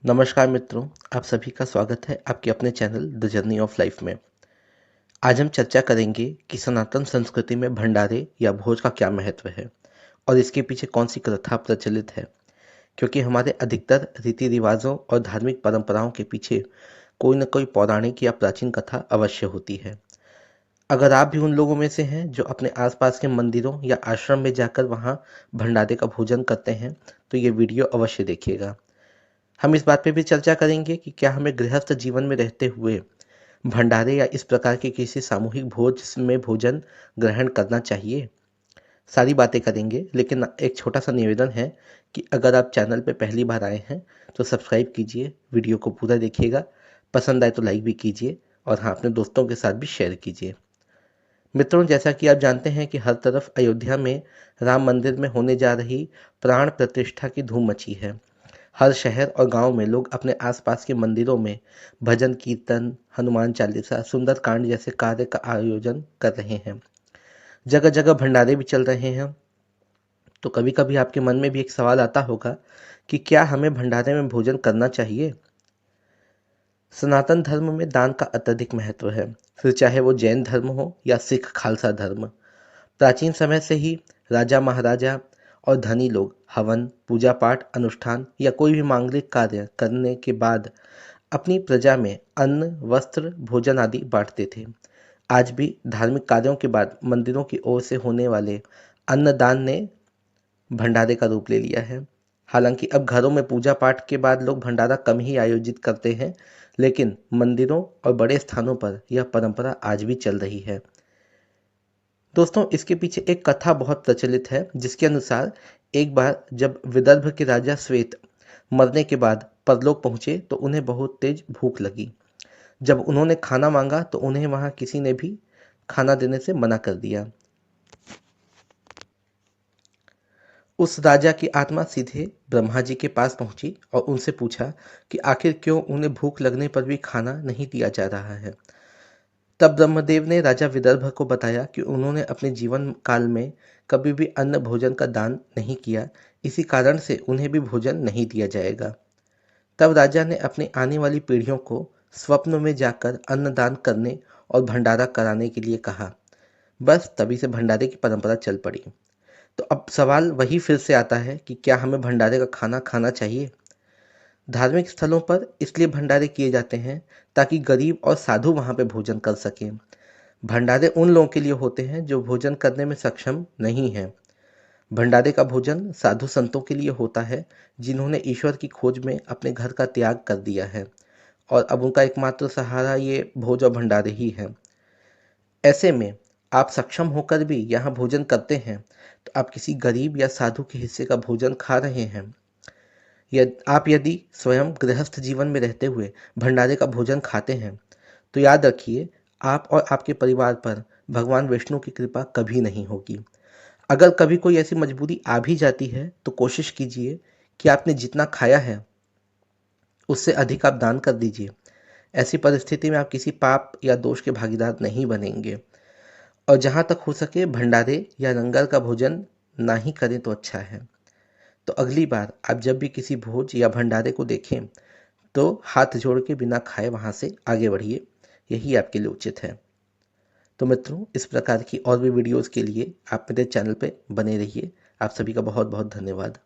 नमस्कार मित्रों, आप सभी का स्वागत है आपके अपने channel the journey of life में। आज हम चर्चा करेंगे कि सनातन संस्कृति में भंडारे या भोज का क्या महत्व है और इसके पीछे कौन सी प्रथा प्रचलित है। क्योंकि हमारे अधिकतर रीति रिवाजों और धार्मिक परंपराओं के पीछे कोई न कोई पौराणिक या प्राचीन कथा अवश्य होती है। अगर आप भी उन लोगों में से हैं जो अपने आसपास के मंदिरों या आश्रम में जाकर वहाँ भंडारे का भोजन करते हैं, तो ये वीडियो अवश्य देखिएगा। हम इस बात पे भी चर्चा करेंगे कि क्या हमें गृहस्थ जीवन में रहते हुए भंडारे या इस प्रकार के किसी सामूहिक भोज में भोजन ग्रहण करना चाहिए। सारी बातें करेंगे, लेकिन एक छोटा सा निवेदन है कि अगर आप चैनल पे पहली बार आए हैं तो सब्सक्राइब कीजिए, वीडियो को पूरा देखिएगा, पसंद आए तो लाइक भी कीजिए और हाँ, अपने दोस्तों के साथ भी शेयर कीजिए। मित्रों, जैसा कि आप जानते हैं कि हर तरफ अयोध्या में राम मंदिर में होने जा रही प्राण प्रतिष्ठा की धूम मची है। हर शहर और गांव में लोग अपने आसपास के मंदिरों में भजन कीर्तन, हनुमान चालीसा, सुंदर कांड जैसे कार्य का आयोजन कर रहे हैं। जगह जगह भंडारे भी चल रहे हैं। तो कभी कभी आपके मन में भी एक सवाल आता होगा कि क्या हमें भंडारे में भोजन करना चाहिए। सनातन धर्म में दान का अत्यधिक महत्व है, फिर चाहे वो जैन धर्म हो या सिख खालसा धर्म। प्राचीन समय से ही राजा महाराजा और धनी लोग हवन, पूजा पाठ, अनुष्ठान या कोई भी मांगलिक कार्य करने के बाद अपनी प्रजा में अन्न, वस्त्र, भोजन आदि बांटते थे। आज भी धार्मिक कार्यों के बाद मंदिरों की ओर से होने वाले अन्नदान ने भंडारे का रूप ले लिया है। हालांकि अब घरों में पूजा पाठ के बाद लोग भंडारा कम ही आयोजित करते हैं, लेकिन मंदिरों और बड़े स्थानों पर यह परंपरा आज भी चल रही है। दोस्तों, इसके पीछे एक कथा बहुत प्रचलित है, जिसके अनुसार एक बार जब विदर्भ के राजा श्वेत मरने के बाद परलोक पहुंचे तो उन्हें बहुत तेज भूख लगी। जब उन्होंने खाना मांगा तो उन्हें वहां किसी ने भी खाना देने से मना कर दिया। उस राजा की आत्मा सीधे ब्रह्मा जी के पास पहुंची और उनसे पूछा कि आखिर क्यों उन्हें भूख लगने पर भी खाना नहीं दिया जा रहा है। तब ब्रह्मदेव ने राजा विदर्भ को बताया कि उन्होंने अपने जीवन काल में कभी भी अन्न भोजन का दान नहीं किया, इसी कारण से उन्हें भी भोजन नहीं दिया जाएगा। तब राजा ने अपनी आने वाली पीढ़ियों को स्वप्न में जाकर अन्नदान करने और भंडारा कराने के लिए कहा। बस तभी से भंडारे की परंपरा चल पड़ी। तो अब सवाल वही फिर से आता है कि क्या हमें भंडारे का खाना खाना चाहिए। धार्मिक स्थलों पर इसलिए भंडारे किए जाते हैं ताकि गरीब और साधु वहां पे भोजन कर सकें। भंडारे उन लोगों के लिए होते हैं जो भोजन करने में सक्षम नहीं हैं। भंडारे का भोजन साधु संतों के लिए होता है जिन्होंने ईश्वर की खोज में अपने घर का त्याग कर दिया है और अब उनका एकमात्र सहारा ये भोज और भंडारे ही है। ऐसे में आप सक्षम होकर भी यहाँ भोजन करते हैं तो आप किसी गरीब या साधु के हिस्से का भोजन खा रहे हैं। यदि स्वयं गृहस्थ जीवन में रहते हुए भंडारे का भोजन खाते हैं तो याद रखिए, आप और आपके परिवार पर भगवान विष्णु की कृपा कभी नहीं होगी। अगर कभी कोई ऐसी मजबूरी आ भी जाती है तो कोशिश कीजिए कि आपने जितना खाया है उससे अधिक आप दान कर दीजिए। ऐसी परिस्थिति में आप किसी पाप या दोष के भागीदार नहीं बनेंगे। और जहाँ तक हो सके भंडारे या लंगर का भोजन ना ही करें तो अच्छा है। तो अगली बार आप जब भी किसी भोज या भंडारे को देखें तो हाथ जोड़ के बिना खाए वहाँ से आगे बढ़िए, यही आपके लिए उचित है। तो मित्रों, इस प्रकार की और भी वीडियोज़ के लिए आप मेरे चैनल पे बने रहिए। आप सभी का बहुत बहुत धन्यवाद।